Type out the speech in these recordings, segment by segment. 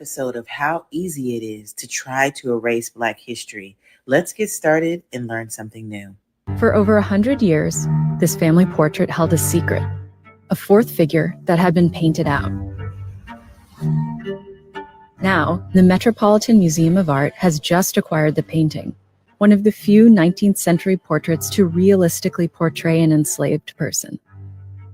episode of how easy it is to try to erase Black history. Let's get started and learn something new. For over 100 years, this family portrait held a secret, a fourth figure that had been painted out. Now, the Metropolitan Museum of Art has just acquired the painting, one of the few 19th century portraits to realistically portray an enslaved person.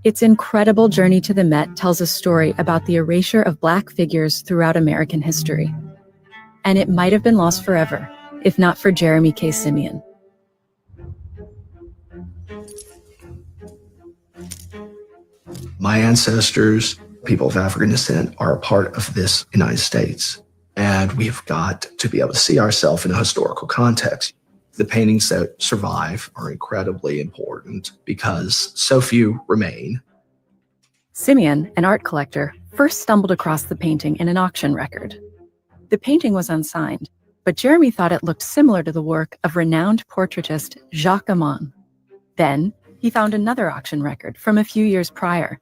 Its incredible journey to the Met tells a story about the erasure of Black figures throughout American history. And it might have been lost forever, if not for Jeremy K. Simeon. My ancestors, people of African descent, are a part of this United States. And we've got to be able to see ourselves in a historical context. The paintings that survive are incredibly important because so few remain. Simeon, an art collector, first stumbled across the painting in an auction record. The painting was unsigned, but Jeremy thought it looked similar to the work of renowned portraitist Jacques Amon. Then, he found another auction record from a few years prior.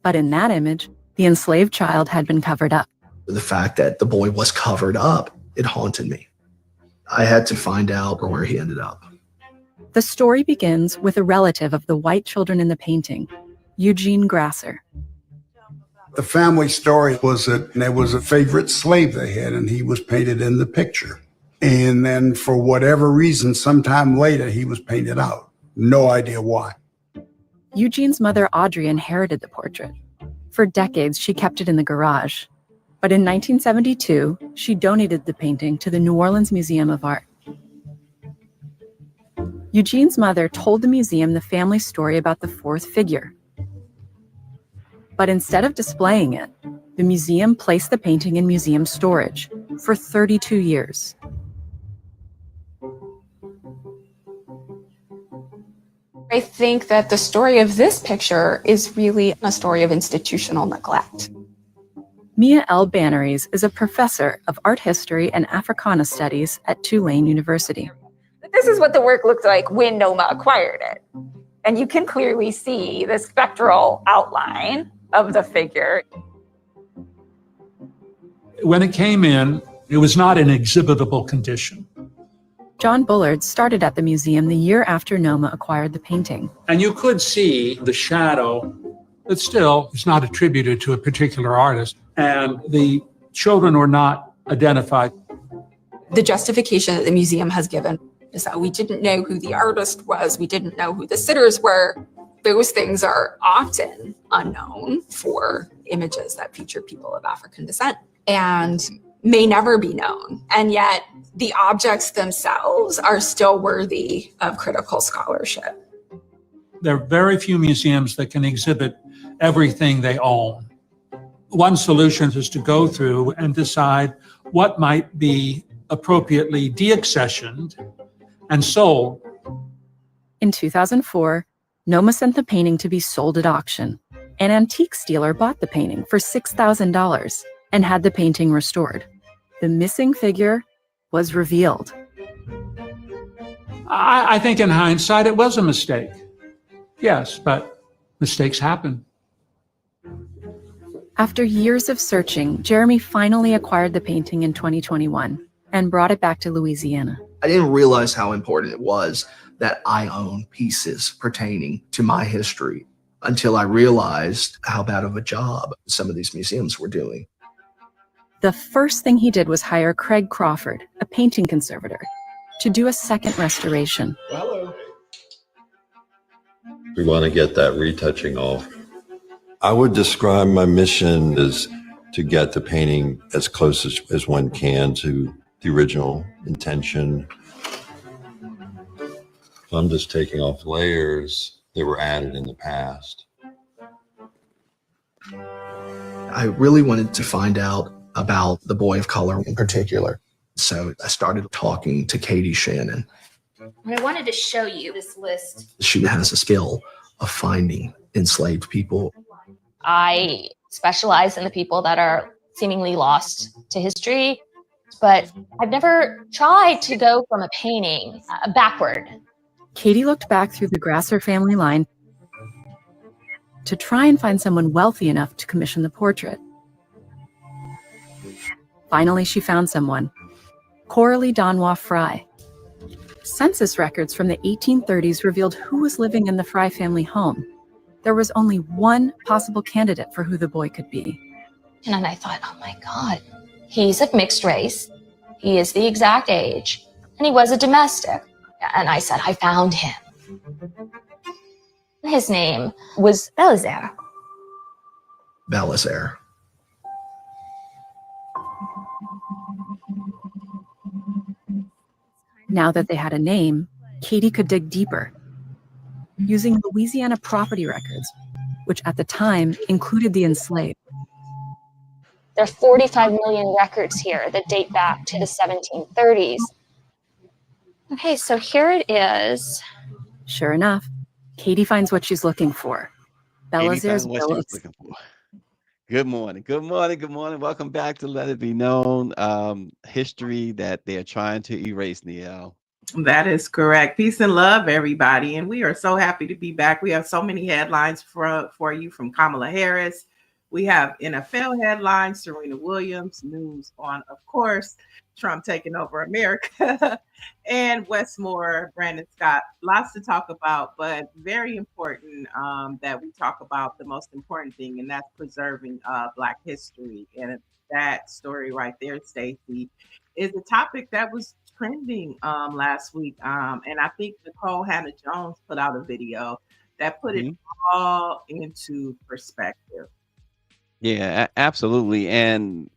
But in that image, the enslaved child had been covered up. The fact that the boy was covered up, it haunted me. I had to find out where he ended up. The story begins with a relative of the white children in the painting, Eugene Grasser. The family story was that there was a favorite slave they had, and he was painted in the picture. And then for whatever reason, sometime later, he was painted out. No idea why. Eugene's mother, Audrey, inherited the portrait. For decades, she kept it in the garage. But in 1972, she donated the painting to the New Orleans Museum of Art. Eugene's mother told the museum the family story about the fourth figure. But instead of displaying it, the museum placed the painting in museum storage for 32 years. I think that the story of this picture is really a story of institutional neglect. Mia L. Banneries is a professor of art history and Africana studies at Tulane University. This is what the work looked like when Noma acquired it. And you can clearly see the spectral outline of the figure. When it came in, it was not in exhibitable condition. John Bullard started at the museum the year after Noma acquired the painting. And you could see the shadow, but still, it's not attributed to a particular artist. And the children were not identified. The justification that the museum has given is that we didn't know who the artist was, we didn't know who the sitters were. Those things are often unknown for images that feature people of African descent and may never be known. And yet the objects themselves are still worthy of critical scholarship. There are very few museums that can exhibit everything they own. One solution is to go through and decide what might be appropriately deaccessioned and sold. In 2004, Noma sent the painting to be sold at auction. An antiques dealer bought the painting for $6,000 and had the painting restored. The missing figure was revealed. I think in hindsight, it was a mistake. Yes, but mistakes happen. After years of searching, Jeremy finally acquired the painting in 2021 and brought it back to Louisiana. I didn't realize how important it was that I own pieces pertaining to my history until I realized how bad of a job some of these museums were doing. The first thing he did was hire Craig Crawford, a painting conservator, to do a second restoration. Hello. We want to get that retouching off. I would describe my mission as to get the painting as close as one can to the original intention. So I'm just taking off layers that were added in the past. I really wanted to find out about the boy of color in particular. So I started talking to Katie Shannon. I wanted to show you this list. She has a skill of finding enslaved people. I specialize in the people that are seemingly lost to history, but I've never tried to go from a painting backward. Katie looked back through the Grasser family line to try and find someone wealthy enough to commission the portrait. Finally, she found someone. Coralie Danois Fry. Census records from the 1830s revealed who was living in the Fry family home. There was only one possible candidate for who the boy could be. And then I thought, oh my God, he's of mixed race. He is the exact age. And he was a domestic. And I said, I found him. His name was Belisaire. Belisaire. Now that they had a name, Katie could dig deeper. Using Louisiana property records, which at the time included the enslaved. There are 45 million records here that date back to the 1730s. Okay, so here it is. Sure enough, Katie finds what she's looking for. Belisaire's What she was looking for. Good morning. Good morning. Good morning. Welcome back to Let It Be Known, history that they're trying to erase, Niele. That is correct. Peace and love, everybody. And we are so happy to be back. We have so many headlines for you from Kamala Harris. We have NFL headlines, Serena Williams, news on, of course, Trump taking over America, and Westmore, Brandon Scott. Lots to talk about, but very important that we talk about the most important thing, and that's preserving Black history. And that story right there, Stacy, is a topic that was trending last week. And I think Nicole Hannah-Jones put out a video that put it all into perspective. Yeah, absolutely. And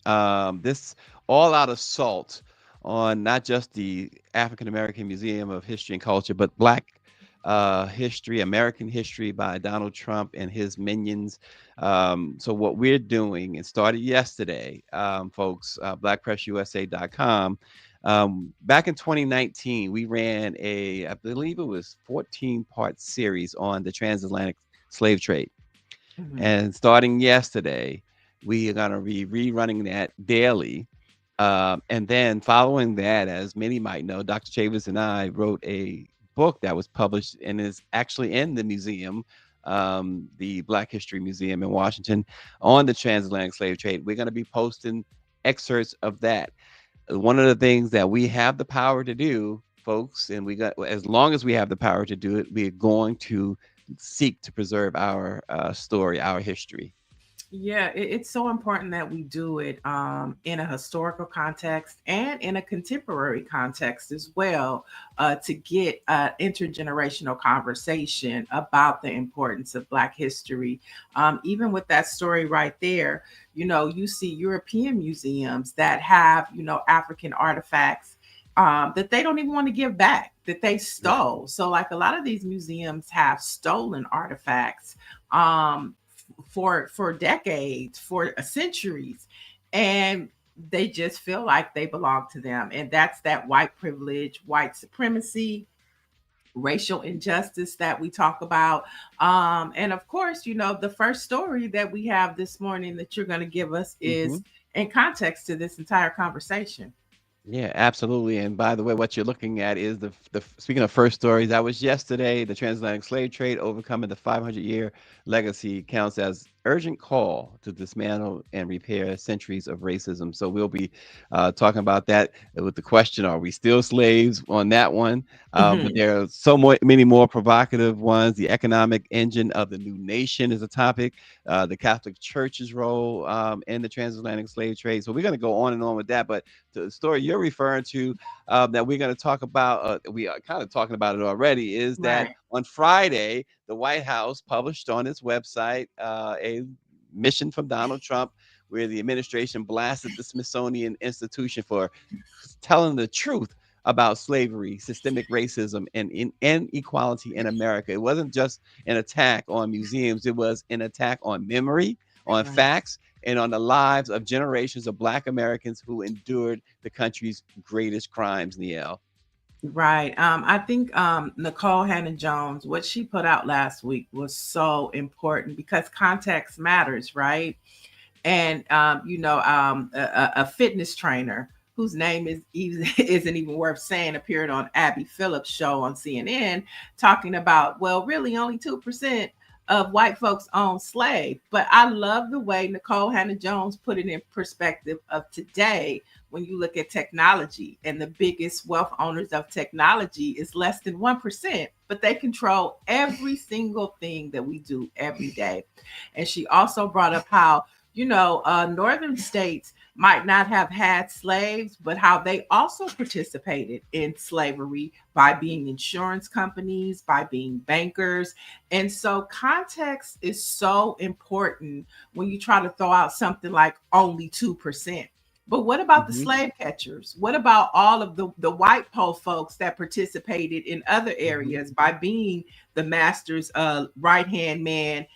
this all-out assault on not just the African American Museum of History and Culture, but Black history, American history by Donald Trump and his minions. So what we're doing, it started yesterday, folks, BlackPressUSA.com. Back in 2019, we ran I believe it was 14-part series on the transatlantic slave trade. And starting yesterday, we are going to be rerunning that daily. And then following that, as many might know, Dr. Chavis and I wrote a book that was published and is actually in the museum, the Black History Museum in Washington, on the transatlantic slave trade. We're going to be posting excerpts of that. One of the things that we have the power to do, folks, and as long as we have the power to do it, we're going to seek to preserve our story, our history. Yeah, it's so important that we do it in a historical context and in a contemporary context as well, to get intergenerational conversation about the importance of Black history. Even with that story right there, you see European museums that have, African artifacts that they don't even want to give back, that they stole. So like a lot of these museums have stolen artifacts for decades, for centuries, and they just feel like they belong to them. And that's that white privilege, white supremacy, racial injustice that we talk about. And of course, the first story that we have this morning that you're going to give us is in context to this entire conversation. Yeah, absolutely. And by the way, what you're looking at is the speaking of first stories, that was yesterday. The transatlantic slave trade overcoming the 500-year legacy counts as urgent call to dismantle and repair centuries of racism. So we'll be talking about that with the question, are we still slaves, on that one? But there are many more provocative ones. The economic engine of the new nation is a topic. The Catholic Church's role in the transatlantic slave trade. So we're going to go on and on with that. But the story you're referring to that we're going to talk about, we are kind of talking about it already, is that on Friday, the White House published on its website a mission from Donald Trump, where the administration blasted the Smithsonian Institution for telling the truth about slavery, systemic racism, and inequality in America. It wasn't just an attack on museums. It was an attack on memory, on facts, and on the lives of generations of Black Americans who endured the country's greatest crimes, Niele. Right. I think Nicole Hannah-Jones, what she put out last week was so important because context matters, right? And a fitness trainer whose name isn't even worth saying appeared on Abby Phillips' show on CNN talking about, well, really only 2% of white folks owned slaves. But I love the way Nicole Hannah-Jones put it in perspective of today. When you look at technology, and the biggest wealth owners of technology is less than 1%, but they control every single thing that we do every day. And she also brought up how, northern states might not have had slaves, but how they also participated in slavery by being insurance companies, by being bankers. And so context is so important when you try to throw out something like only 2%. But what about the slave catchers? What about all of the white pole folks that participated in other areas by being the master's right-hand man,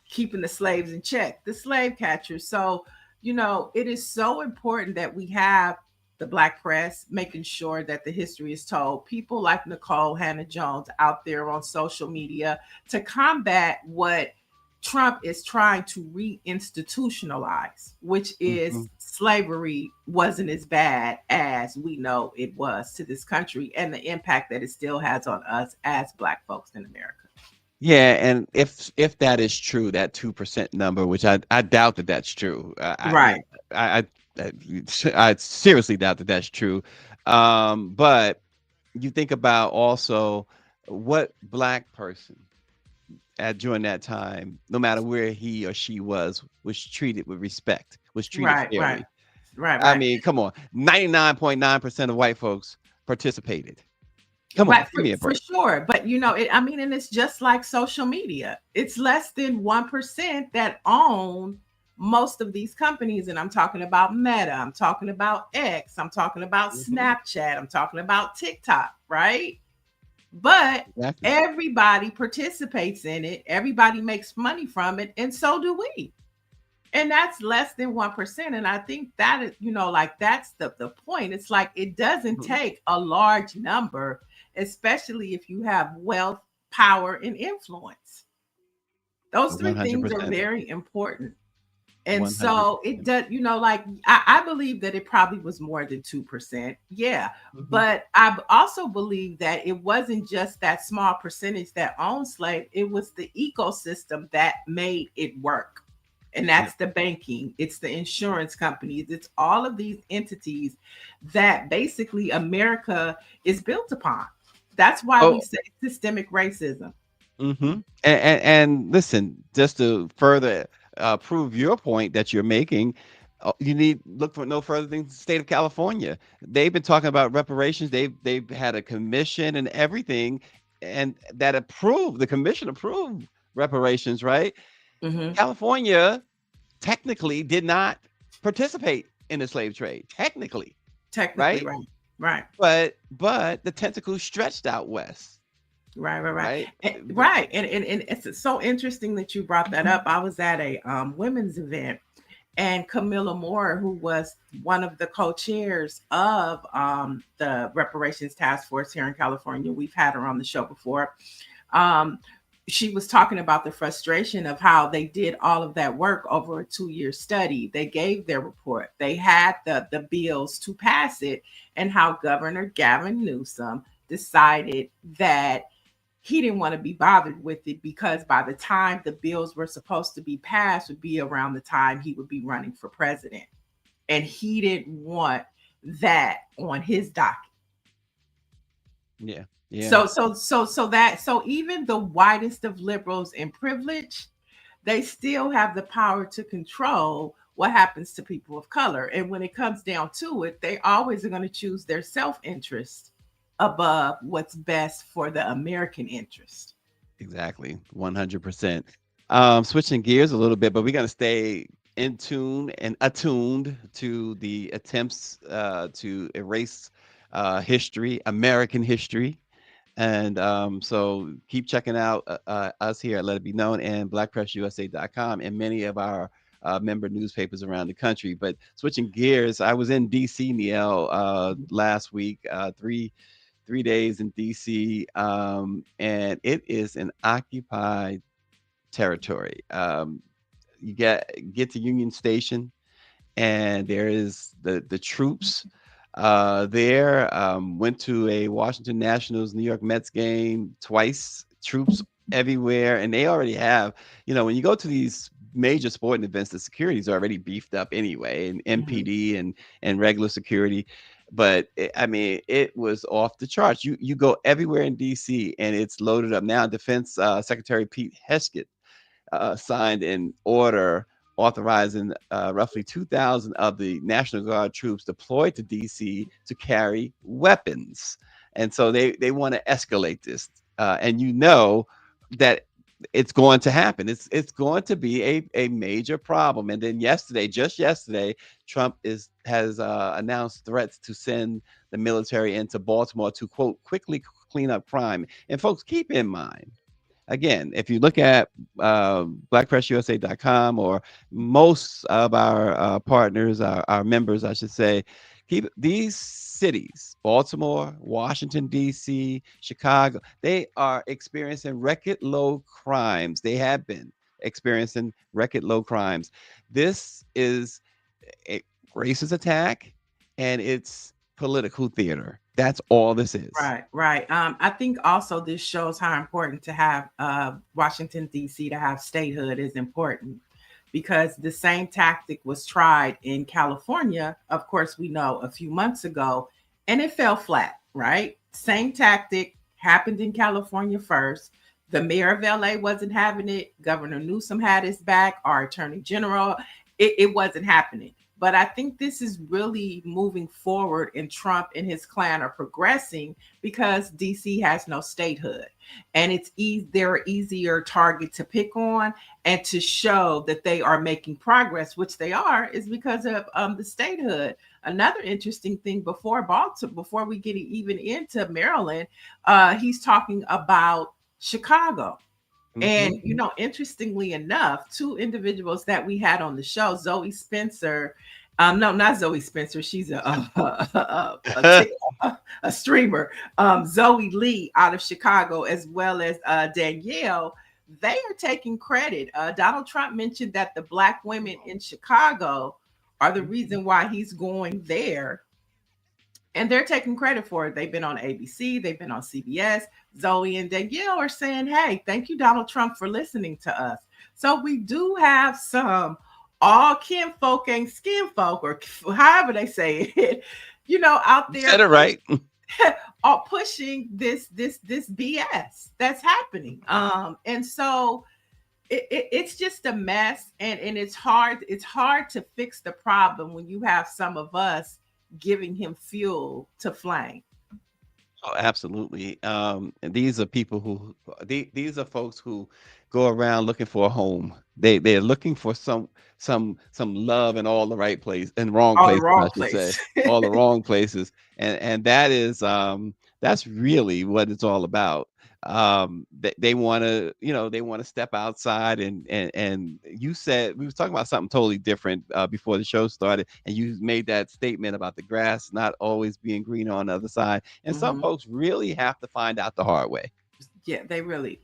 keeping the slaves in check, the slave catchers? So, it is so important that we have the Black press making sure that the history is told. People like Nicole Hannah-Jones out there on social media to combat what Trump is trying to reinstitutionalize, which is slavery wasn't as bad as we know it was to this country, and the impact that it still has on us as Black folks in America. Yeah, and if that is true, that 2% number, which I doubt that that's true. Right. I seriously doubt that that's true. But you think about also what Black person during that time, no matter where he or she was treated with respect, was treated fairly. Right. I mean, come on, 99.9% of white folks participated. Come on, give me a break. For sure. But and it's just like social media. It's less than 1% that own most of these companies. And I'm talking about Meta, I'm talking about X, I'm talking about Snapchat, I'm talking about TikTok, right? But everybody participates in it. Everybody makes money from it. And so do we. And that's less than 1%. And I think that is, that's the point. It's like, it doesn't take a large number, especially if you have wealth, power, and influence. Those three 100%. Things are very important. And 100%. So it does, I believe that it probably was more than 2%. Yeah. But I also believe that it wasn't just that small percentage that owned slaves. It was the ecosystem that made it work. And that's the banking, it's the insurance companies, it's all of these entities that basically America is built upon. That's why we say systemic racism. And listen, just to further prove your point that you're making, you need look for no further than the state of California. They've been talking about reparations. They've had a commission and everything, and the commission approved reparations, right? California technically did not participate in the slave trade. Technically, right. But the tentacles stretched out west. Right. And it's so interesting that you brought that up. I was at a women's event, and Camilla Moore, who was one of the co-chairs of the reparations task force here in California, we've had her on the show before. She was talking about the frustration of how they did all of that work over a 2-year study. They gave their report. They had the bills to pass it, and how Governor Gavin Newsom decided that he didn't want to be bothered with it, because by the time the bills were supposed to be passed would be around the time he would be running for president. And he didn't want that on his docket. Yeah. So even the whitest of liberals in privilege, they still have the power to control what happens to people of color. And when it comes down to it, they always are going to choose their self-interest above what's best for the American interest. Exactly. 100%. Switching gears a little bit, but we're going to stay in tune and attuned to the attempts to erase history, American history. And so keep checking out us here at Let It Be Known and BlackPressUSA.com and many of our member newspapers around the country. But switching gears, I was in DC, Niele, last week, 3 days in DC, and it is an occupied territory. You get to Union Station, and there is the troops there. Went to a Washington Nationals, New York Mets game twice. Troops everywhere, and they already have, when you go to these major sporting events, the security is already beefed up anyway, and MPD and regular security. But I mean, it was off the charts. You go everywhere in DC, and it's loaded up now. Defense Secretary Pete Heskett signed an order authorizing roughly 2,000 of the National Guard troops deployed to DC to carry weapons. And so they want to escalate this. And that it's going to happen. It's going to be a major problem. And then just yesterday, Trump has announced threats to send the military into Baltimore to, quote, quickly clean up crime. And folks, keep in mind, again, if you look at BlackPressUSA.com or most of our partners, our members, I should say, keep these cities, Baltimore, Washington, D.C., Chicago, they are experiencing record low crimes. They have been experiencing record low crimes. This is a racist attack, and it's political theater. That's all this is. Right. I think also this shows how important to have Washington, D.C. to have statehood is important, because the same tactic was tried in California, of course, we know, a few months ago, and it fell flat, right? Same tactic happened in California first. The mayor of LA wasn't having it. Governor Newsom had his back, our attorney general. It wasn't happening. But I think this is really moving forward, and Trump and his clan are progressing because DC has no statehood, and they're an easier target to pick on and to show that they are making progress, which they are, is because of the statehood. Another interesting thing before we get even into Maryland, he's talking about Chicago. And, interestingly enough, two individuals that we had on the show, Zoe Spencer, no, not Zoe Spencer. She's a streamer. Zoe Lee out of Chicago, as well as Danielle, they are taking credit. Donald Trump mentioned that the Black women in Chicago are the reason why he's going there. And they're taking credit for it. They've been on ABC, they've been on CBS. Zoe and Danielle are saying, hey, thank you, Donald Trump, for listening to us. So we do have some all kinfolk and skinfolk, or however they say it, out there. You said it right. Are pushing this BS that's happening. And so it's just a mess, and it's hard to fix the problem when you have some of us giving him fuel to flame. Oh, absolutely. And these are people these are folks who go around looking for a home. They're looking for some love in all the right place and wrong places, I should say, all the wrong places. And that is that's really what it's all about. They want to step outside, and you said, we was talking about something totally different before the show started, and you made that statement about the grass not always being green on the other side, and some folks really have to find out the hard way. Yeah, they really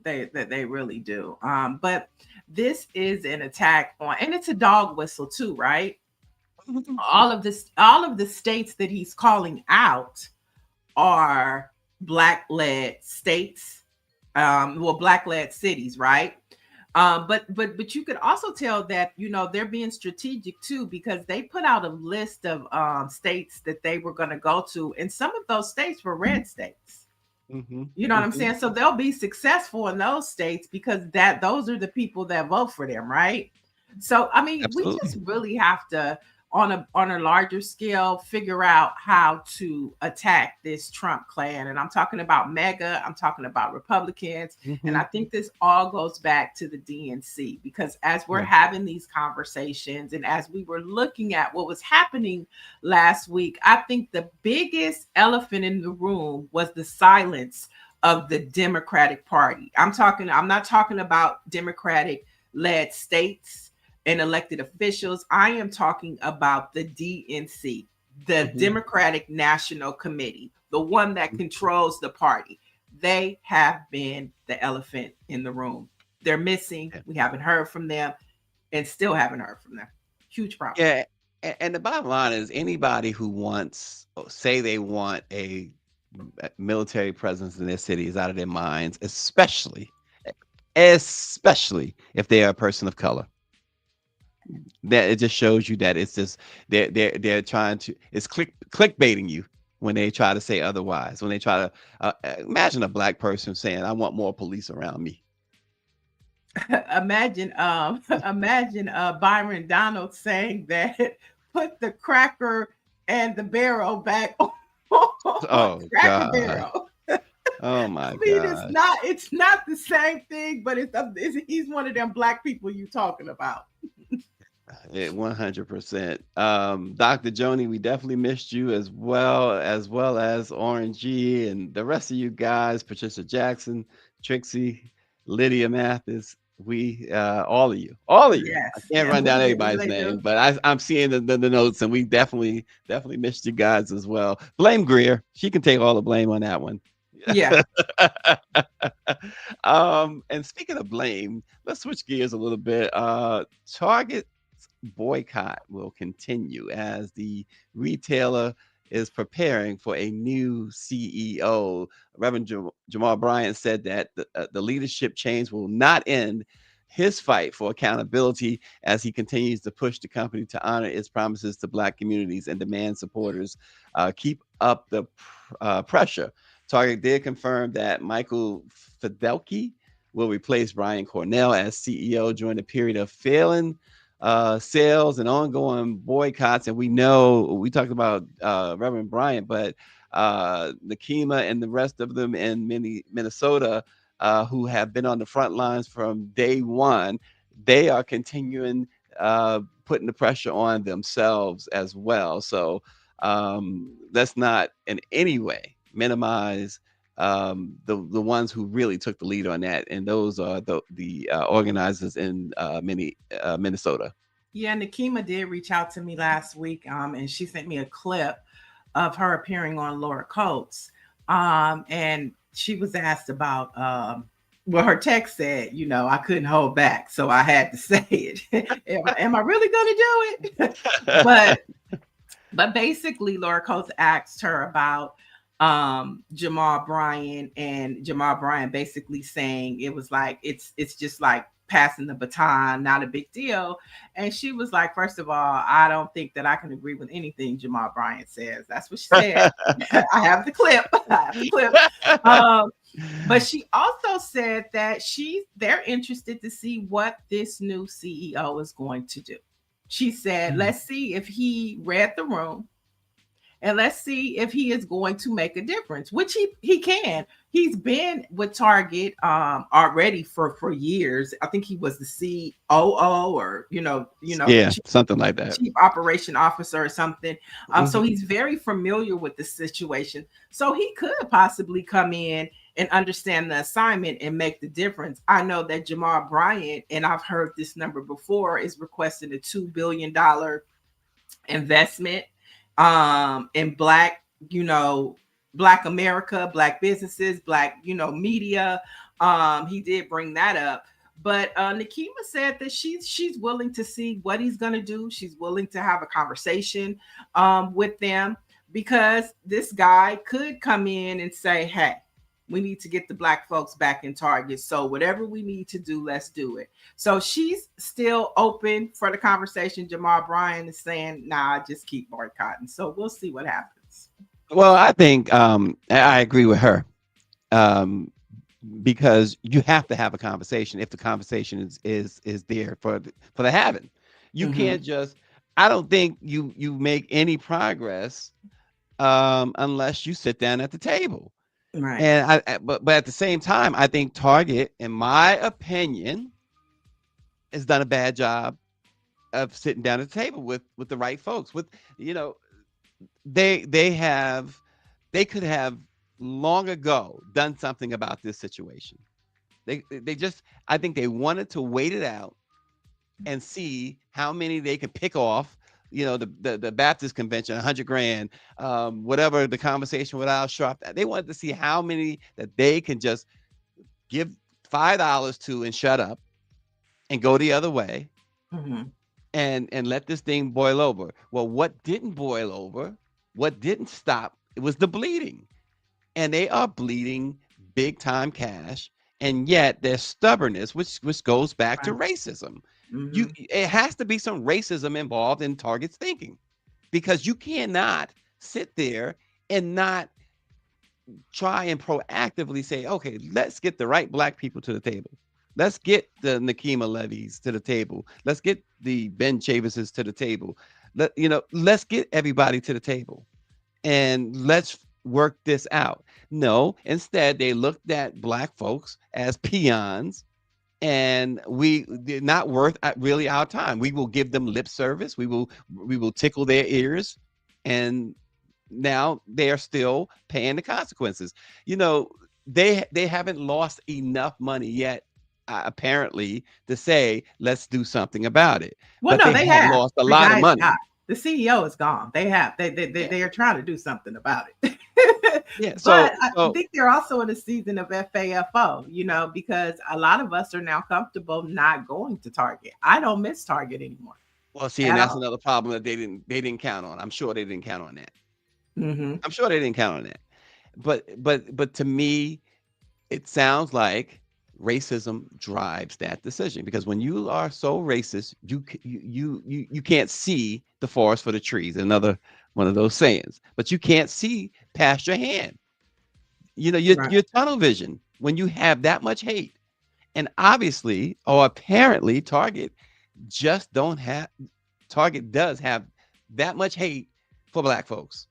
do. But this is an attack on, and it's a dog whistle too, right? all of the states that he's calling out are Black-led states, Black-led cities, right? But you could also tell that, they're being strategic too, because they put out a list of states that they were going to go to, and some of those states were red states. You know what I'm saying? So they'll be successful in those states because those are the people that vote for them, right? So I mean, we just really have to, on a larger scale, figure out how to attack this Trump clan. And I'm talking about MAGA, I'm talking about Republicans. And I think this all goes back to the DNC, because as we're having these conversations and as we were looking at what was happening last week, I think the biggest elephant in the room was the silence of the Democratic Party. I'm not talking about Democratic led states and elected officials. I am talking about the DNC, the Democratic National Committee, the one that controls the party. They have been the elephant in the room. They're missing. We haven't heard from them, and still haven't heard from them. Huge problem. Yeah. And the bottom line is, anybody who say they want a military presence in their city is out of their minds, especially especially if they are a person of color. That it just shows you that it's just they're trying to it's clickbaiting you when they try to say otherwise. When they try to imagine a black person saying, "I want more police around me." Imagine imagine Byron Donald saying that put the cracker and the barrel back on Oh the cracker God. barrel. Oh I my mean, God. it's not the same thing, but he's one of them black people you talking about. Yeah, 100%. Dr. Joni, we definitely missed you as Orange G and the rest of you guys, Patricia Jackson, Trixie, Lydia Mathis. We all of you. All of you. I Yes, can't yes, run we down do. We everybody's really name, do. but I'm seeing the notes, and we definitely missed you guys as well. Blame Greer. She can take all the blame on that one. Yeah. And speaking of blame, let's switch gears a little bit. Target's boycott will continue as the retailer is preparing for a new CEO. Reverend Jamal Bryant said that the leadership change will not end his fight for accountability as he continues to push the company to honor its promises to Black communities and demand supporters keep up the pressure. Target did confirm that Michael Fidelki will replace Brian Cornell as CEO during a period of failing sales and ongoing boycotts. And we know we talked about Reverend Bryant, but Nakima and the rest of them in Minnesota who have been on the front lines from day one, they are continuing putting the pressure on themselves as well. So let's not in any way minimize the ones who really took the lead on that, and those are the organizers in Minnesota. Yeah, Nakima did reach out to me last week, and she sent me a clip of her appearing on Laura Coates. And she was asked about well, her text said, you know, I couldn't hold back, so I had to say it. Am I really gonna do it? but basically Laura Coates asked her about Jamal Bryant, and Jamal Bryant basically saying it was like it's just like passing the baton, not a big deal. And she was like, first of all, I don't think that I can agree with anything Jamal Bryant says. That's what she said. I have the clip. But she also said that they're interested to see what this new CEO is going to do. She said, let's see if he read the room, and let's see if he is going to make a difference, which he can. He's been with Target already for years. I think he was the COO or Yeah, something like that, chief operation officer or something. So he's very familiar with the situation. So he could possibly come in and understand the assignment and make the difference. I know that Jamal Bryant, and I've heard this number before, is requesting a $2 billion investment in Black America, Black businesses, Black, media. He did bring that up. But Nakima said that she's willing to see what he's going to do. She's willing to have a conversation with them, because this guy could come in and say, hey, we need to get the Black folks back in Target. So whatever we need to do, let's do it. So she's still open for the conversation. Jamal Bryant is saying, nah, just keep boycotting. So we'll see what happens. Well, I think I agree with her, because you have to have a conversation if the conversation is there for the having. You can't just. I don't think you make any progress unless you sit down at the table. Right. And but at the same time, I think Target, in my opinion, has done a bad job of sitting down at the table with the right folks. With they could have long ago done something about this situation. They just, I think they wanted to wait it out and see how many they could pick off. The Baptist convention, 100 grand, whatever the conversation with Al Sharp. They wanted to see how many that they can just give $5 to and shut up and go the other way, and let this thing boil over. Well, what didn't boil over, what didn't stop, it was the bleeding. And they are bleeding big time cash and yet their stubbornness, which goes back to Right. racism. Mhm. It has to be some racism involved in Target's thinking, because you cannot sit there and not try and proactively say, okay, let's get the right Black people to the table. Let's get the Nakima Levies to the table. Let's get the Ben Chavises to the table. Let's get everybody to the table and let's work this out. No, instead they looked at Black folks as peons, and they're not worth really our time. We will give them lip service. We will tickle their ears, and now they are still paying the consequences. They haven't lost enough money yet, apparently, to say let's do something about it. Well, But no, they they have have. lost a The lot of guy's money. not. The CEO is gone. They have. They are trying to do something about it. Yeah. But I So think they're also in a season of FAFO, because a lot of us are now comfortable not going to Target. I don't miss Target anymore well, see, and at that's all. another problem that they didn't count on. I'm sure they didn't count on that. Hmm. I'm sure they didn't count on that. But to me, it sounds like racism drives that decision, because when you are so racist, you can't see the forest for the trees. Another one of those sayings. But you can't see past your hand. Right. Your tunnel vision when you have that much hate. And obviously, or apparently, Target does have that much hate for Black folks.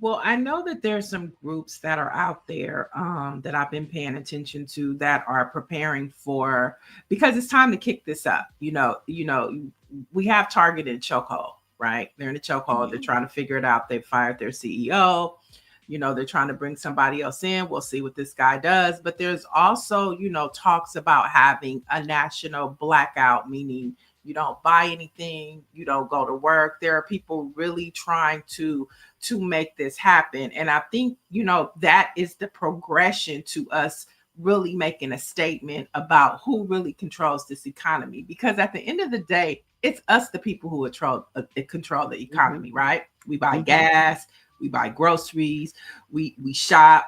Well, I know that there's some groups that are out there that I've been paying attention to that are preparing for, because it's time to kick this up. We have Target in chokehold, right? They're in a chokehold. They're trying to figure it out. They fired their CEO. They're trying to bring somebody else in. We'll see what this guy does. But there's also, talks about having a national blackout, meaning you don't buy anything, you don't go to work. There are people really trying to make this happen. And I think, that is the progression to us really making a statement about who really controls this economy. Because at the end of the day, it's us, the people who control the economy, right? We buy Mhm. gas, we buy groceries, we shop,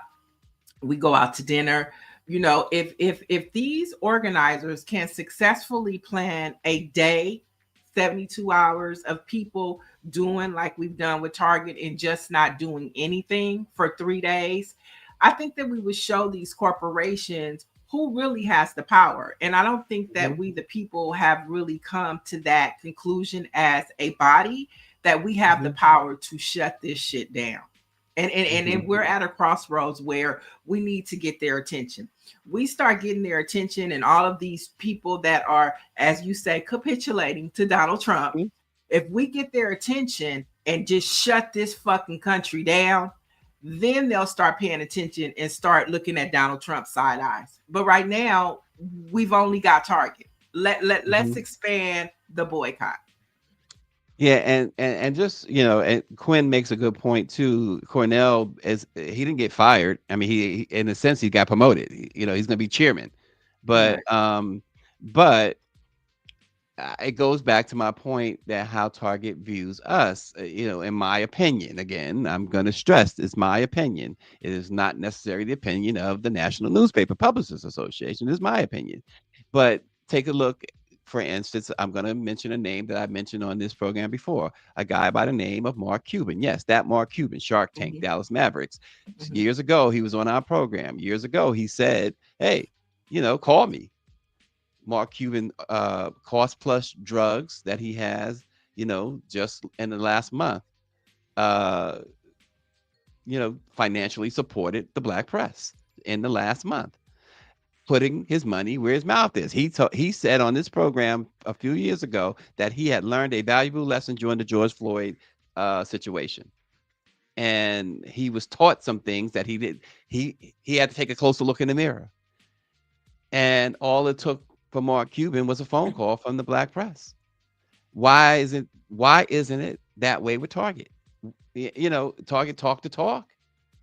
we go out to dinner. If these organizers can successfully plan a day, 72 hours of people doing like we've done with Target and just not doing anything for 3 days, I think that we would show these corporations who really has the power. And I don't think that we, the people, have really come to that conclusion as a body that we have the power to shut this shit down. And we're at a crossroads where we need to get their attention. We start getting their attention, and all of these people that are, as you say, capitulating to Donald Trump, Mhm. if we get their attention and just shut this fucking country down, then they'll start paying attention and start looking at Donald Trump's side eyes. But right now, we've only got Target. Let's expand the boycott. Yeah, and just and Quinn makes a good point too. Cornell he didn't get fired. I mean, he in a sense he got promoted. He's going to be chairman, but Right. but it goes back to my point that how Target views us. In my opinion, again, I'm going to stress it's my opinion. It is not necessarily the opinion of the National Newspaper Publishers Association. It's my opinion, but take a look. For instance, I'm going to mention a name that I've mentioned on this program before, a guy by the name of Mark Cuban. Yes, that Mark Cuban, Shark Tank, Mhm. Dallas Mavericks. Mhm. Years ago, he was on our program. Years ago, he said, hey, call me. Mark Cuban cost plus drugs that he has, just in the last month, uh, financially supported the Black press in the last month, putting his money where his mouth is. He said on this program a few years ago that he had learned a valuable lesson during the George Floyd situation, and he was taught some things that he did. He had to take a closer look in the mirror, and all it took for Mark Cuban was a phone call from the Black press. Why isn't it that way with Target? Target talk the talk,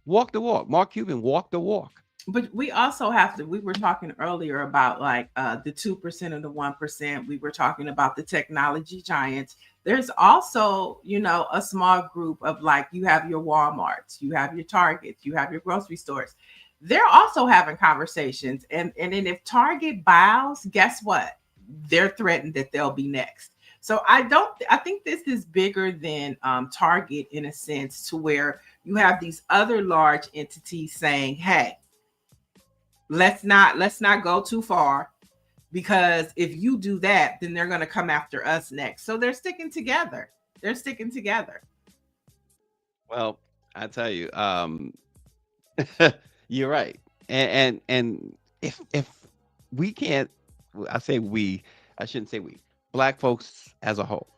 walk the walk. Mark Cuban walked the walk. But we also have to, we were talking earlier about like the 2% and the 1%. We were talking about the technology giants. There's also, a small group of, like, you have your Walmarts, you have your Targets, you have your grocery stores. they're also having conversations. And then if Target bows, guess what? They're threatened that they'll be next. So I think this is bigger than Target in a sense, to where you have these other large entities saying, hey, let's not go too far, because if you do that, then they're going to come after us next. So they're sticking together. They're sticking together. Well, I tell you, you're right. And if we can't, I say we, I shouldn't say we, Black folks as a whole,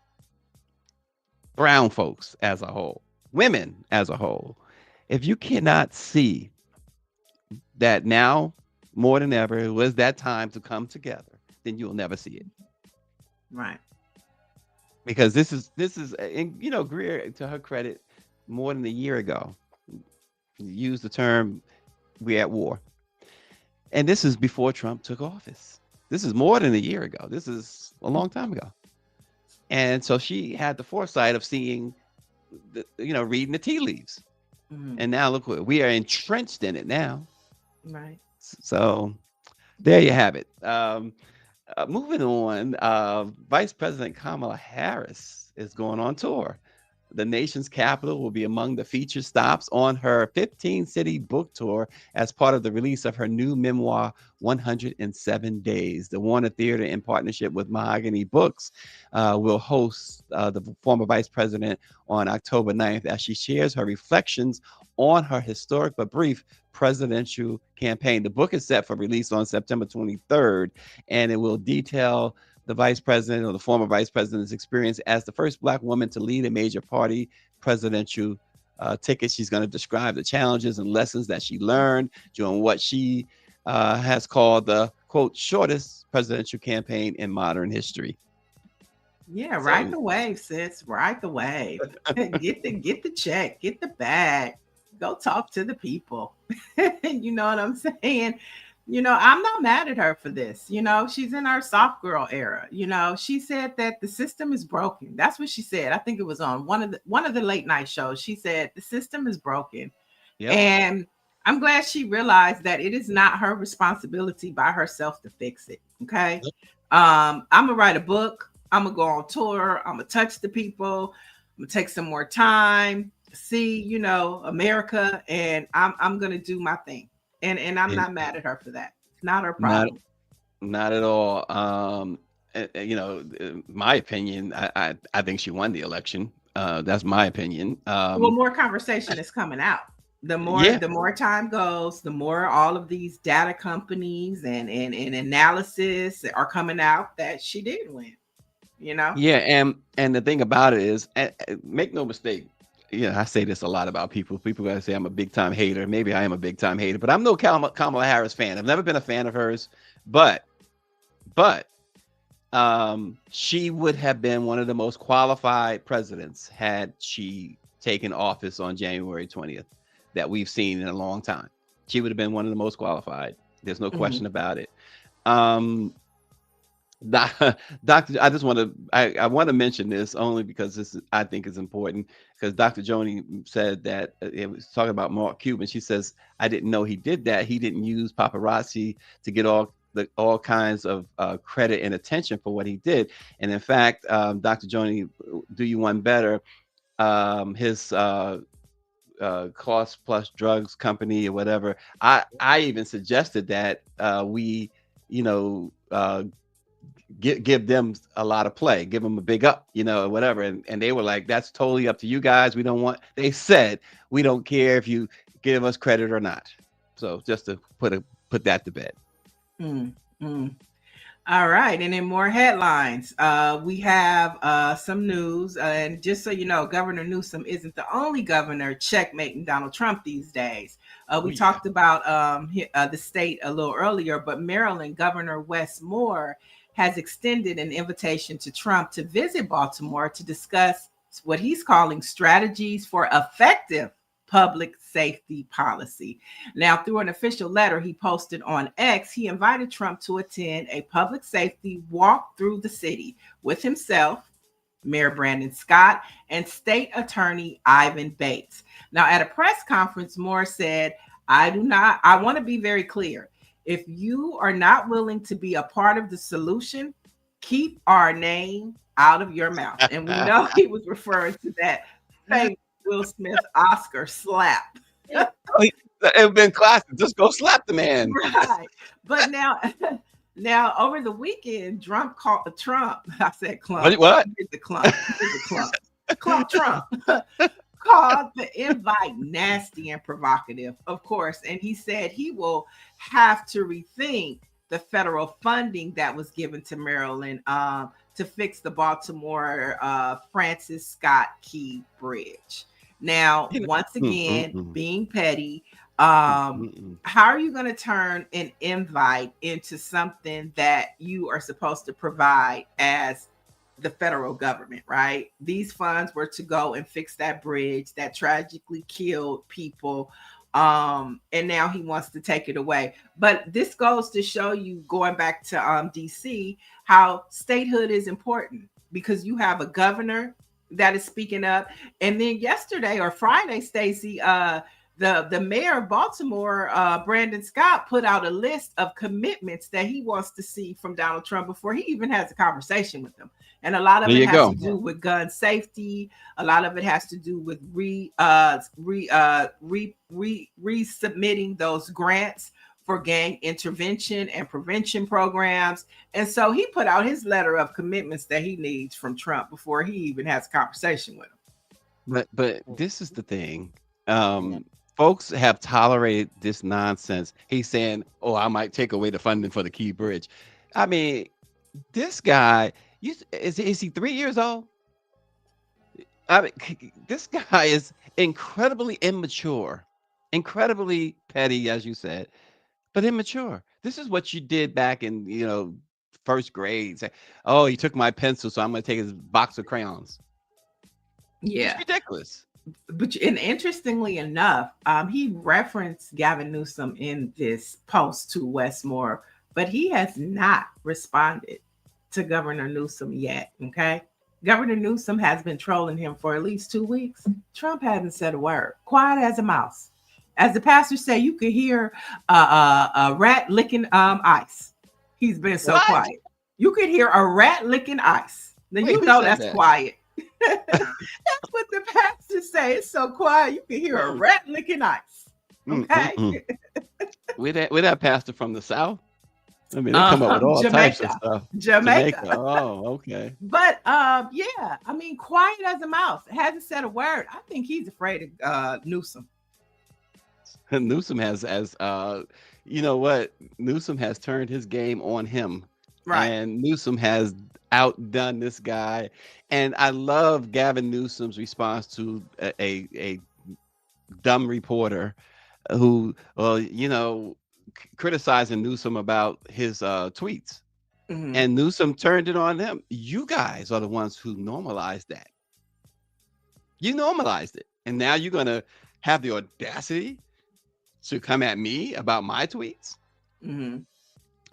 brown folks as a whole, women as a whole, if you cannot see that now more than ever it was that time to come together, then you'll never see it. Right. Because this is and you know, Greer, to her credit, more than a year ago used the term "we're at war," and this is before Trump took office. This is more than a year ago. This is a long time ago. And so she had the foresight of seeing reading the tea leaves. And now look, we are entrenched in it now. Right. So there you have it. Moving on, Vice President Kamala Harris is going on tour. The nation's capital will be among the featured stops on her 15-city book tour as part of the release of her new memoir, 107 Days. The Warner Theater, in partnership with Mahogany Books, will host the former vice president on October 9th as she shares her reflections on her historic but brief presidential campaign. The book is set for release on September 23rd, and it will detail the vice president, or the former vice president's experience as the first Black woman to lead a major party presidential ticket. She's going to describe the challenges and lessons that she learned during what she has called the, quote, shortest presidential campaign in modern history. Yeah, ride the wave, sis. Ride the wave. Get the check. Get the bag. Go talk to the people. You know what I'm saying? I'm not mad at her for this. She's in our soft girl era. She said that the system is broken. That's what she said. I think it was on one of the late night shows. She said the system is broken. Yep. And I'm glad she realized that it is not her responsibility by herself to fix it. Okay. Yep. I'm gonna write a book. I'm gonna go on tour. I'm gonna touch the people. I'm gonna take some more time, see, America, and I'm gonna do my thing. And I'm not mad at her for that. It's not her problem. Not at all. My opinion, I think she won the election. That's my opinion. Well, more conversation is coming out. The more time goes, the more all of these data companies and analysis are coming out that she did win. Yeah, and the thing about it is, make no mistake. I say this a lot about people. People gotta say I'm a big time hater. Maybe I am a big time hater, but I'm no Kamala Harris fan. I've never been a fan of hers, but she would have been one of the most qualified presidents had she taken office on January 20th that we've seen in a long time. She would have been one of the most qualified. There's no question about it. Doctor, I just want to mention this only because I think is important, because Dr. Joni said that it was talking about Mark Cuban. She says, I didn't know he did that. He didn't use paparazzi to get all kinds of credit and attention for what he did. And in fact, Dr. Joni, do you one better? His cost plus drugs company or whatever. I even suggested that we, give them a lot of play, give them a big up, whatever. And they were like, that's totally up to you guys. They said, we don't care if you give us credit or not. So just to put that to bed. All right. And in more headlines, we have some news. And just so you know, Governor Newsom isn't the only governor checkmating Donald Trump these days. We talked about the state a little earlier, but Maryland Governor Wes Moore has extended an invitation to Trump to visit Baltimore to discuss what he's calling strategies for effective public safety policy. Now, through an official letter he posted on X, he invited Trump to attend a public safety walk through the city with himself, Mayor Brandon Scott, and State Attorney Ivan Bates. Now, at a press conference, Moore said, I do not. I want to be very clear. If you are not willing to be a part of the solution, keep our name out of your mouth. And we know he was referring to that famous Will Smith Oscar slap. It would been classic. Just go slap the man. Right. But now over the weekend, Trump called Trump. I said clump. What? The clump. Trump called the invite nasty and provocative, of course. And he said he will have to rethink the federal funding that was given to Maryland to fix the Baltimore Francis Scott Key Bridge. Now, once again, being petty, how are you going to turn an invite into something that you are supposed to provide as the federal government, right? These funds were to go and fix that bridge that tragically killed people. And now he wants to take it away. But this goes to show you, going back to DC, how statehood is important, because you have a governor that is speaking up. And then yesterday or Friday, Stacy, the mayor of Baltimore, Brandon Scott, put out a list of commitments that he wants to see from Donald Trump before he even has a conversation with them. And a lot of it has to do with gun safety. A lot of it has to do with resubmitting those grants for gang intervention and prevention programs. And so he put out his letter of commitments that he needs from Trump before he even has a conversation with him. But this is the thing. Folks have tolerated this nonsense. He's saying, "Oh, I might take away the funding for the Key Bridge." I mean, this guy, is he 3 years old? I mean, this guy is incredibly immature, incredibly petty, as you said, but immature. This is what you did back in, first grade. Say, "Oh, he took my pencil, so I'm going to take his box of crayons." Yeah. It's ridiculous. But interestingly enough, he referenced Gavin Newsom in this post to Westmore, but he has not responded to Governor Newsom yet. Okay. Governor Newsom has been trolling him for at least 2 weeks. Trump hasn't said a word. Quiet as a mouse. As the pastor said, you could hear a rat licking ice. He's been so quiet. You could hear a rat licking ice. Now you know that's quiet. That's what the pastors say. It's so quiet you can hear a rat licking ice. Okay. We're that pastor from the South. I mean, they come up with all types of stuff. Jamaica. Oh, okay. But yeah, I mean, quiet as a mouse. Hasn't said a word. I think he's afraid of Newsom. Newsom has, you know what? Newsom has turned his game on him. Right. And Newsom has outdone this guy. And I love Gavin Newsom's response to a dumb reporter who, criticizing Newsom about his tweets. Mm-hmm. And Newsom turned it on them. You guys are the ones who normalized that. You normalized it. And now you're going to have the audacity to come at me about my tweets? Mm-hmm.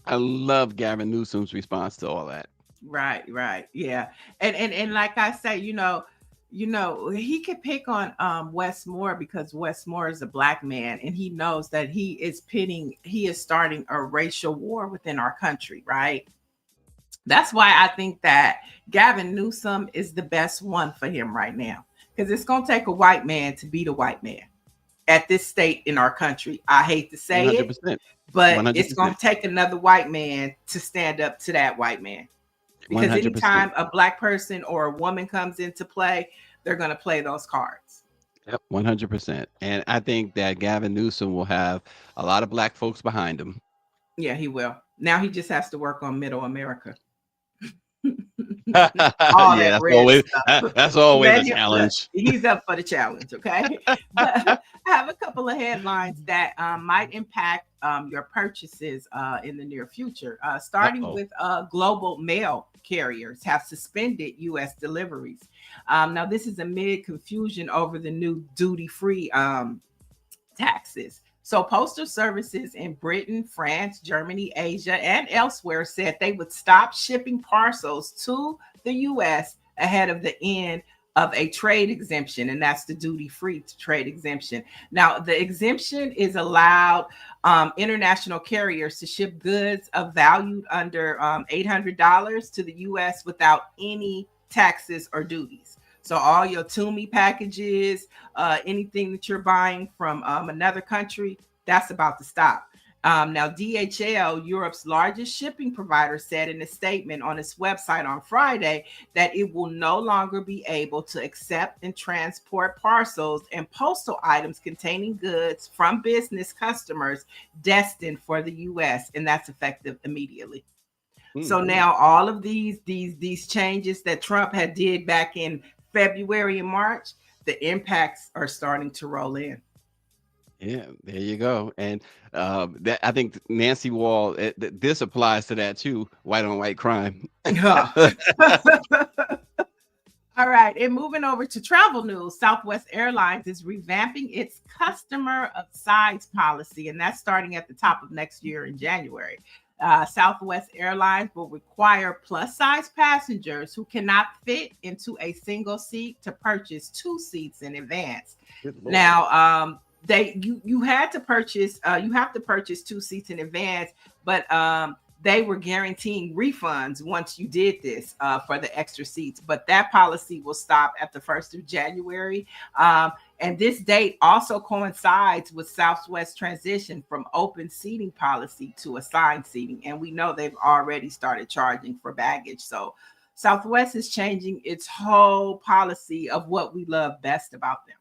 I love Gavin Newsom's response to all that. Right. Yeah. And like I say, he could pick on Westmore because Westmore is a black man, and he knows that he is starting a racial war within our country, right? That's why I think that Gavin Newsom is the best one for him right now, because it's going to take a white man to beat a white man at this state in our country. I hate to say 100%. it, but 100%. It's going to take another white man to stand up to that white man. Because 100%. anytime a black person or a woman comes into play, they're going to play those cards. Yep, 100%. And I think that Gavin Newsom will have a lot of black folks behind him. Yeah, he will. Now he just has to work on middle America. That's always a challenge. He's up for the challenge, okay? But I have a couple of headlines that might impact your purchases in the near future. Starting with global mail carriers have suspended U.S. deliveries. Now, this is amid confusion over the new duty-free taxes. So postal services in Britain, France, Germany, Asia, and elsewhere said they would stop shipping parcels to the U.S. ahead of the end of a trade exemption, and that's the duty-free trade exemption. Now, the exemption is allowed international carriers to ship goods of value under $800 to the U.S. without any taxes or duties. So all your Tumi packages, anything that you're buying from another country, that's about to stop. Now, DHL, Europe's largest shipping provider, said in a statement on its website on Friday that it will no longer be able to accept and transport parcels and postal items containing goods from business customers destined for the U.S., and that's effective immediately. So now all of these changes that Trump had did back in February and March, the impacts are starting to roll in. Yeah, there you go. And that, I think Nancy Wall, this applies to that too. White on white crime. All right, and moving over to travel news, Southwest Airlines is revamping its customer of size policy, and that's starting at the top of next year in January. Southwest Airlines will require plus size passengers who cannot fit into a single seat to purchase 2 seats in advance. Now, you have to purchase 2 seats in advance, but they were guaranteeing refunds once you did this for the extra seats. But that policy will stop at the 1st of January. And this date also coincides with Southwest's transition from open seating policy to assigned seating. And we know they've already started charging for baggage. So Southwest is changing its whole policy of what we love best about them.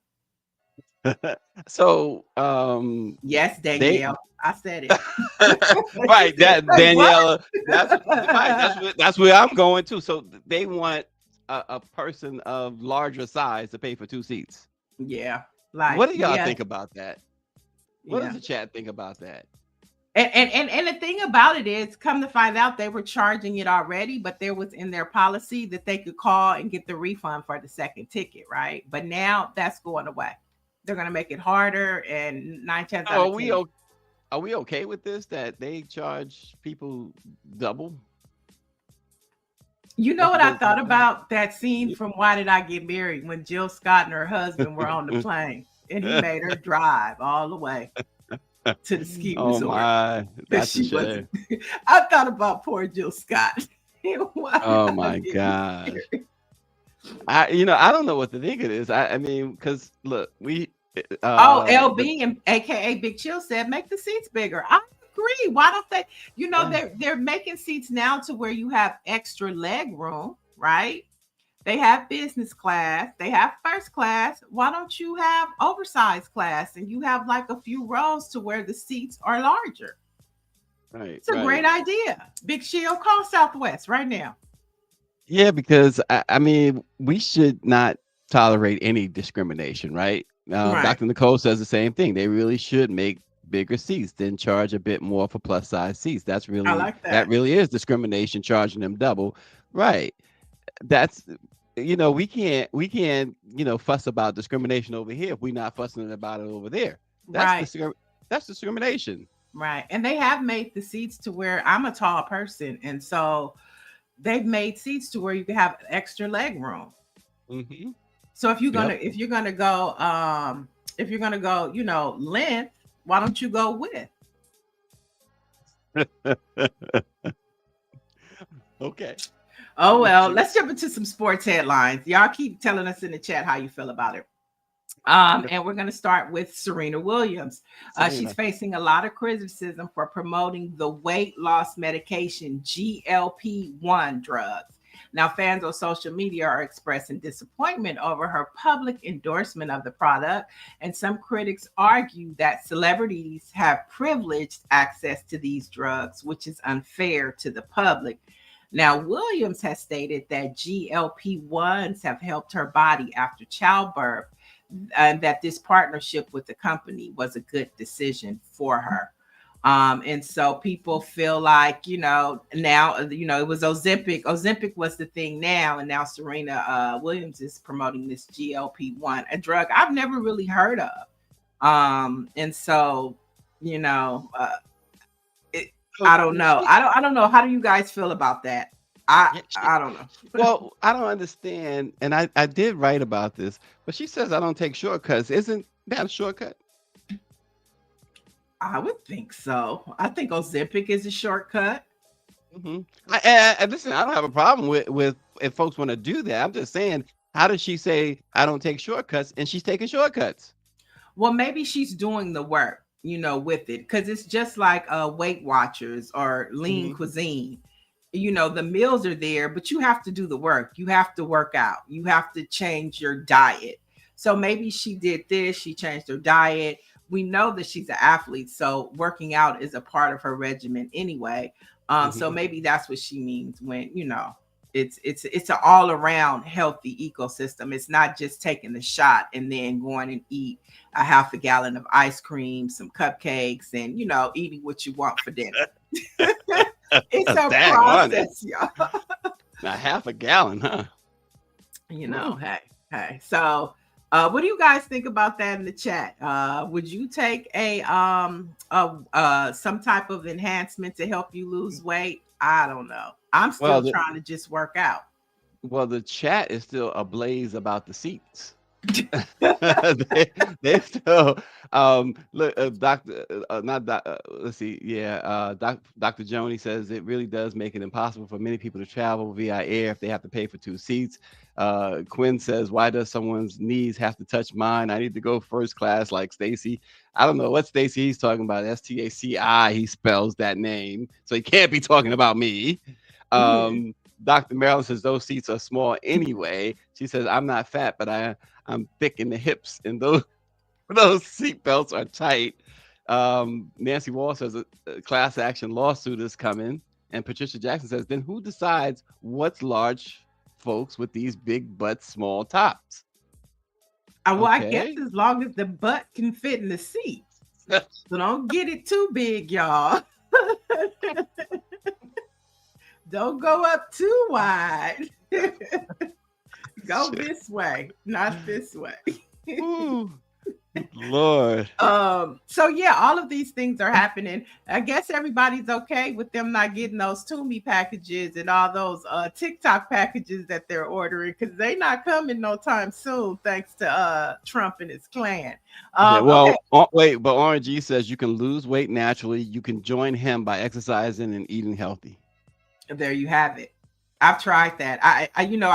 So yes, Danielle, I said it. Right, that Danielle, that's where I'm going to. So they want a person of larger size to pay for 2 seats. Yeah. What do y'all think about that? What does the chat think about that? And the thing about it is, come to find out, they were charging it already, but there was in their policy that they could call and get the refund for the second ticket, right? But now that's going away. They're going to make it harder, and 9 times out of 10. Are we okay with this, that they charge people double? You know what I thought about that scene from Why Did I Get Married, when Jill Scott and her husband were on the plane and he made her drive all the way to the ski resort. Oh my, that's a shame. I thought about poor Jill Scott. Oh my gosh. I don't know what to think of this. I mean, because look, LB and AKA Big Chill said make the seats bigger. I agree. Why don't they? They're making seats now to where you have extra leg room, right? They have business class, they have first class. Why don't you have oversized class and you have like a few rows to where the seats are larger? Right. It's a great idea. Big Chill, call Southwest right now. Yeah, because I mean, we should not tolerate any discrimination, right? Right. Dr. Nicole says the same thing. They really should make bigger seats, then charge a bit more for plus size seats. That's really, I like that. That really is discrimination, charging them double. Right. That's, we can't, fuss about discrimination over here if we're not fussing about it over there. That's right. That's discrimination. Right. And they have made the seats to where I'm a tall person. And so they've made seats to where you can have extra leg room. Mm-hmm. So if you're gonna go, length, why don't you go width? Okay. Oh well, let's jump into some sports headlines. Y'all keep telling us in the chat how you feel about it. And we're going to start with Serena Williams. She's facing a lot of criticism for promoting the weight loss medication GLP-1 drugs. Now, fans on social media are expressing disappointment over her public endorsement of the product, and some critics argue that celebrities have privileged access to these drugs, which is unfair to the public. Now, Williams has stated that GLP-1s have helped her body after childbirth, and that this partnership with the company was a good decision for her. And so people feel like, now, it was Ozempic. Ozempic was the thing now, and now Serena Williams is promoting this GLP-1, a drug I've never really heard of. And so, I don't know. I don't know. How do you guys feel about that? I Yeah, I don't know. well, I don't understand, and I did write about this, but she says I don't take shortcuts. Isn't that a shortcut? I would think so. I think Ozempic is a shortcut. Hmm. And listen, I don't have a problem with if folks want to do that. I'm just saying, how does she say I don't take shortcuts and she's taking shortcuts? Well, maybe she's doing the work, with it, because it's just like Weight Watchers or Lean Hmm. Cuisine. The meals are there, but you have to do the work. You have to work out. You have to change your diet. So maybe she did this. She changed her diet. We know that she's an athlete, so working out is a part of her regimen anyway. So Hmm. maybe that's what she means when it's an all around healthy ecosystem. It's not just taking the shot and then going and eat a half a gallon of ice cream, some cupcakes, and eating what you want for dinner. It's a Dang on it. process, y'all. Now half a gallon, huh? Woo. Hey. So, what do you guys think about that in the chat? Would you take some type of enhancement to help you lose weight? I don't know. I'm Well, still trying to just work out. the chat is still ablaze about the seats. they still look Dr. Not doc, let's see, yeah, Dr. Joni says it really does make it impossible for many people to travel via air if they have to pay for 2 seats. Quinn says, why does someone's knees have to touch mine? I need to go first class like Stacy. I don't know what Stacy he's talking about. Staci, he spells that name, so he can't be talking about me. Dr. Marilyn says those seats are small anyway. She says I'm not fat, but I'm thick in the hips, and those seat belts are tight. Nancy Wall says a class action lawsuit is coming, and Patricia Jackson says, then who decides what's large folks with these big butts, small tops? Well, I guess Okay. as long as the butt can fit in the seat. So don't get it too big, y'all. Don't go up too wide. Go this way, not this way. Ooh, Lord. So yeah, all of these things are happening. I guess everybody's okay with them not getting those Toomey packages and all those TikTok packages that they're ordering, because they not coming no time soon, thanks to Trump and his clan. Okay, well, Okay. wait, but RNG says you can lose weight naturally. You can join him by exercising and eating healthy. There you have it. I've tried that. I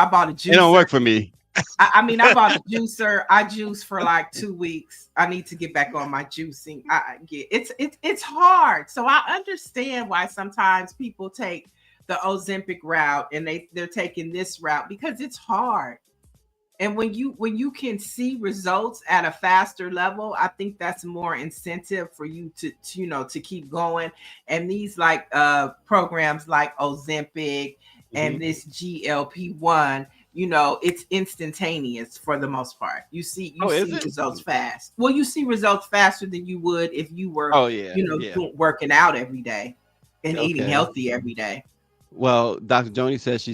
bought a juicer. It don't work for me. I bought a juicer. I juiced for like 2 weeks. I need to get back on my juicing. It's hard. So I understand why sometimes people take the Ozempic route and they're taking this route, because it's hard. And when you can see results at a faster level, I think that's more incentive for you to keep going. And these like programs like Ozempic and this GLP-1, it's instantaneous for the most part. You see results fast. Well, you see results faster than you would if you were working out every day and eating healthy every day. Well, Dr. Joni says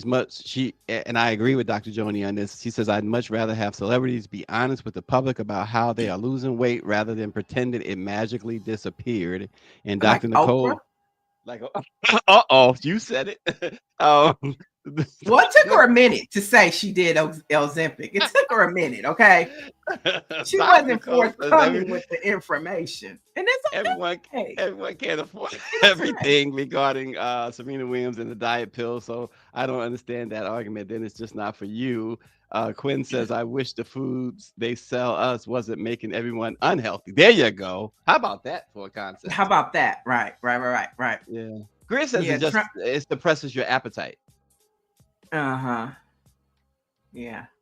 and I agree with Dr. Joni on this. She says, I'd much rather have celebrities be honest with the public about how they are losing weight rather than pretending it magically disappeared. And Dr. Nicole, Oprah? like, you said it. Well, it took her a minute to say she did Ozempic. It took her a minute, okay? She wasn't forthcoming with the information. And it's okay. Everyone can't afford everything regarding Serena Williams and the diet pill. So I don't understand that argument. Then it's just not for you. Quinn says, I wish the foods they sell us wasn't making everyone unhealthy. There you go. How about that for a concept? How about that? Right. Yeah. Chris says it suppresses your appetite. Yeah.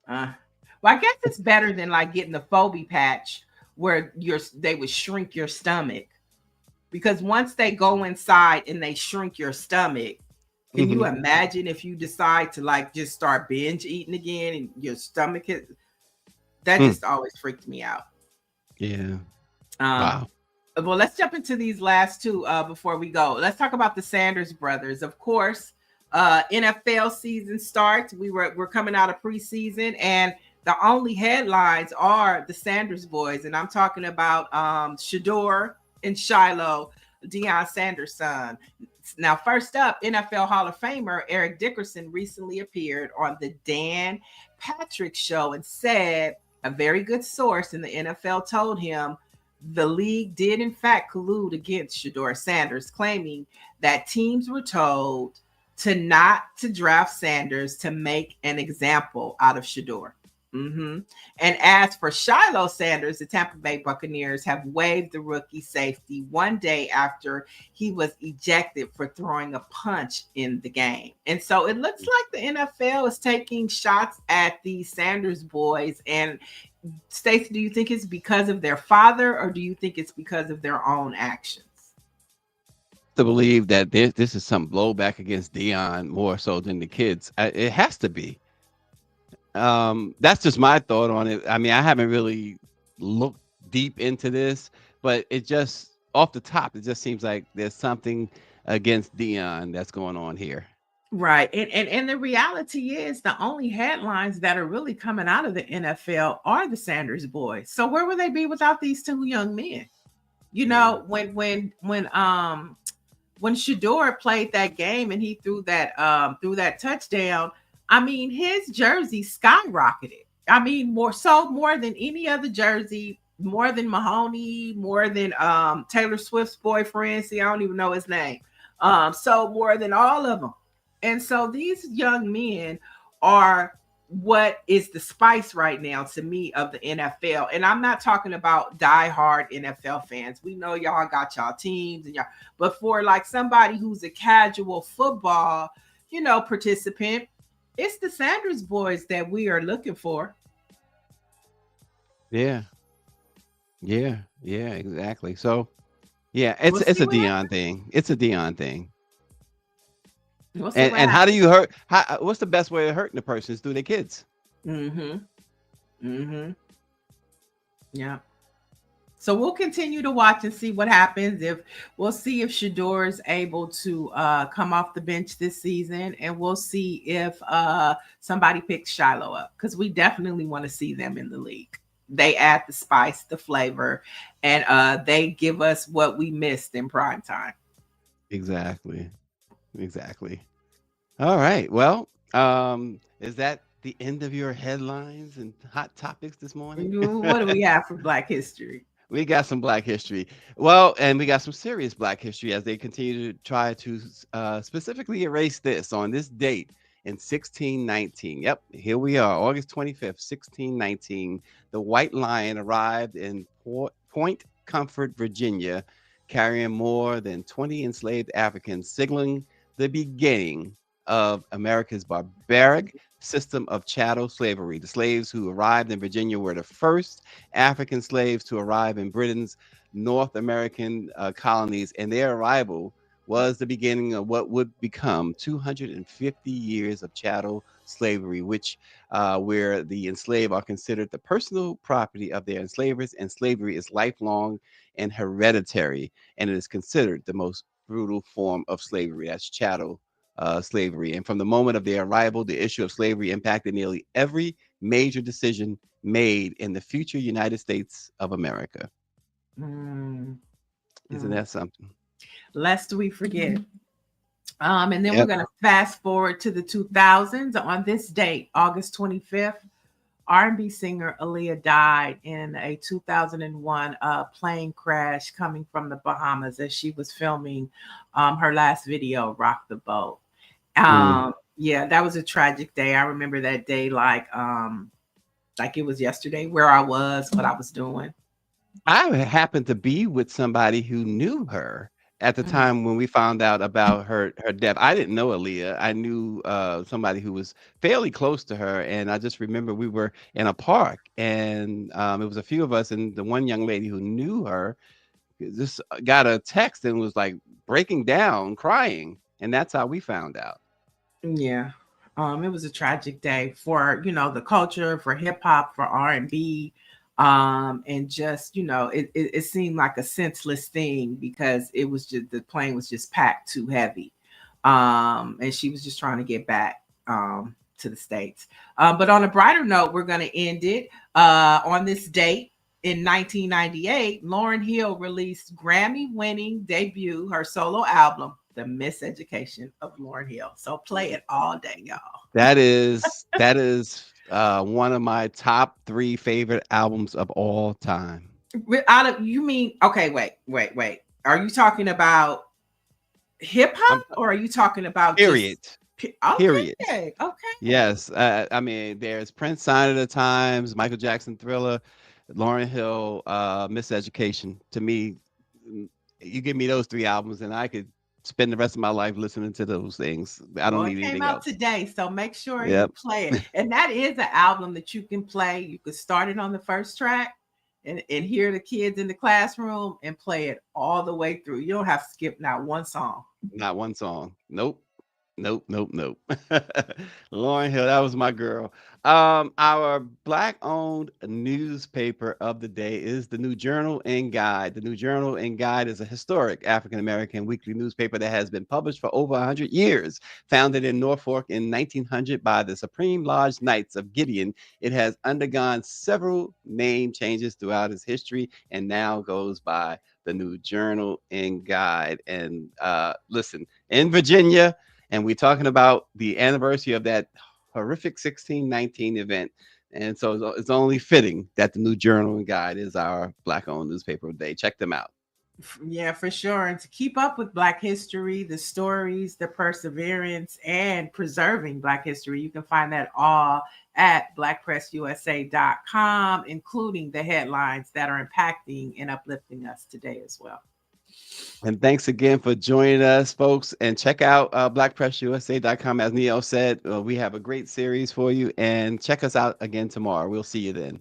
Well, I guess it's better than like getting the Phobie patch where they would shrink your stomach, because once they go inside and they shrink your stomach, can you imagine if you decide to like just start binge eating again and your stomach just always freaked me out. Yeah. Wow. Well, let's jump into these last two before we go. Let's talk about the Sanders brothers. Of course, NFL season starts. We're coming out of preseason, and the only headlines are the Sanders boys, and I'm talking about Shador and Shiloh, Deion Sanders' son. Now, first up, NFL Hall of Famer Eric Dickerson recently appeared on the Dan Patrick Show and said a very good source in the NFL told him the league did in fact collude against Shedeur Sanders, claiming that teams were told not to draft Sanders to make an example out of Shedeur. And as for Shiloh Sanders, the Tampa Bay Buccaneers have waived the rookie safety one day after he was ejected for throwing a punch in the game. And so it looks like the NFL is taking shots at the Sanders boys. And Stacy, do you think it's because of their father, or do you think it's because of their own actions? To believe that this is some blowback against Dion more so than the kids. It has to be. That's just my thought on it. I mean, I haven't really looked deep into this, but it just off the top, it just seems like there's something against Dion that's going on here. Right. And the reality is the only headlines that are really coming out of the NFL are the Sanders boys. So where would they be without these two young men? You know, when Shedeur played that game and he threw that touchdown, I mean, his jersey skyrocketed. I mean, more than any other jersey, more than Mahoney, more than Taylor Swift's boyfriend. See, I don't even know his name. So more than all of them. And so these young men are what is the spice right now to me of the NFL. And I'm not talking about diehard NFL fans. We know y'all got y'all teams and y'all, but for like somebody who's a casual football, participant, it's the Sanders boys that we are looking for. Yeah, exactly. So, yeah, it's a Dion thing. It's a Dion thing. And how do you hurt? What's the best way of hurting the person is through their kids? Yeah. So we'll continue to watch and see what happens. We'll see if Shedeur is able to come off the bench this season, and we'll see if somebody picks Shiloh up, because we definitely want to see them in the league. They add the spice, the flavor, and they give us what we missed in prime time. Exactly. All right. Well, is that the end of your headlines and hot topics this morning? What do we have for Black History? We got some Black history. Well, and we got some serious Black history as they continue to try to specifically erase this on this date in 1619. Yep, here we are, August 25th, 1619. The White Lion arrived in Point Comfort, Virginia, carrying more than 20 enslaved Africans, signaling the beginning of America's barbaric system of chattel slavery. The slaves who arrived in Virginia were the first African slaves to arrive in Britain's North American colonies, and their arrival was the beginning of what would become 250 years of chattel slavery, which where the enslaved are considered the personal property of their enslavers, and slavery is lifelong and hereditary, and it is considered the most brutal form of slavery. That's chattel slavery. And from the moment of their arrival, the issue of slavery impacted nearly every major decision made in the future United States of America. Isn't that something? Lest we forget. And then we're going to fast forward to the 2000s. On this date, August 25th, R&B singer Aaliyah died in a 2001 plane crash coming from the Bahamas as she was filming her last video, Rock the Boat. Yeah, that was a tragic day. I remember that day like it was yesterday, where I was, what I was doing. I happened to be with somebody who knew her at the time when we found out about her death. I didn't know Aaliyah. I knew somebody who was fairly close to her, and I just remember we were in a park, and it was a few of us, and the one young lady who knew her just got a text and was like breaking down, crying, and that's how we found out. Yeah. It was a tragic day for, the culture, for hip hop, for R&B. And just, it seemed like a senseless thing because it was just, the plane was just packed too heavy. And she was just trying to get back to the States. But on a brighter note, we're going to end it on this date in 1998, Lauryn Hill released Grammy-winning debut, her solo album, The Miseducation of Lauryn Hill. So play it all day, y'all. That is one of my top 3 favorite albums of all time. You mean, okay, wait. Are you talking about hip hop or are you talking about period? Period. Okay. Yes. I mean, there's Prince, Sign of the Times, Michael Jackson, Thriller, Lauryn Hill, Miseducation. To me, you give me those 3 albums and I could spend the rest of my life listening to those things. I don't need anything else. It came out today, so make sure Yep. you play it. And that is an album that you can play. You could start it on the first track and hear the kids in the classroom and play it all the way through. You don't have to skip not one song. Not one song. Nope. Lauryn Hill, that was my girl. Our Black-owned newspaper of the day is the New Journal and Guide. The New Journal and Guide is a historic African-American weekly newspaper that has been published for over 100 years. Founded in Norfolk in 1900 by the Supreme Lodge Knights of Gideon, it has undergone several name changes throughout its history and now goes by the New Journal and Guide. And listen, in Virginia, and we're talking about the anniversary of that horrific 1619 event. And so it's only fitting that the New Journal and Guide is our Black-owned newspaper of the day. Check them out. Yeah, for sure. And to keep up with Black history, the stories, the perseverance, and preserving Black history, you can find that all at BlackPressUSA.com, including the headlines that are impacting and uplifting us today as well. And thanks again for joining us, folks. And check out BlackPressUSA.com. As Niele said, we have a great series for you. And check us out again tomorrow. We'll see you then.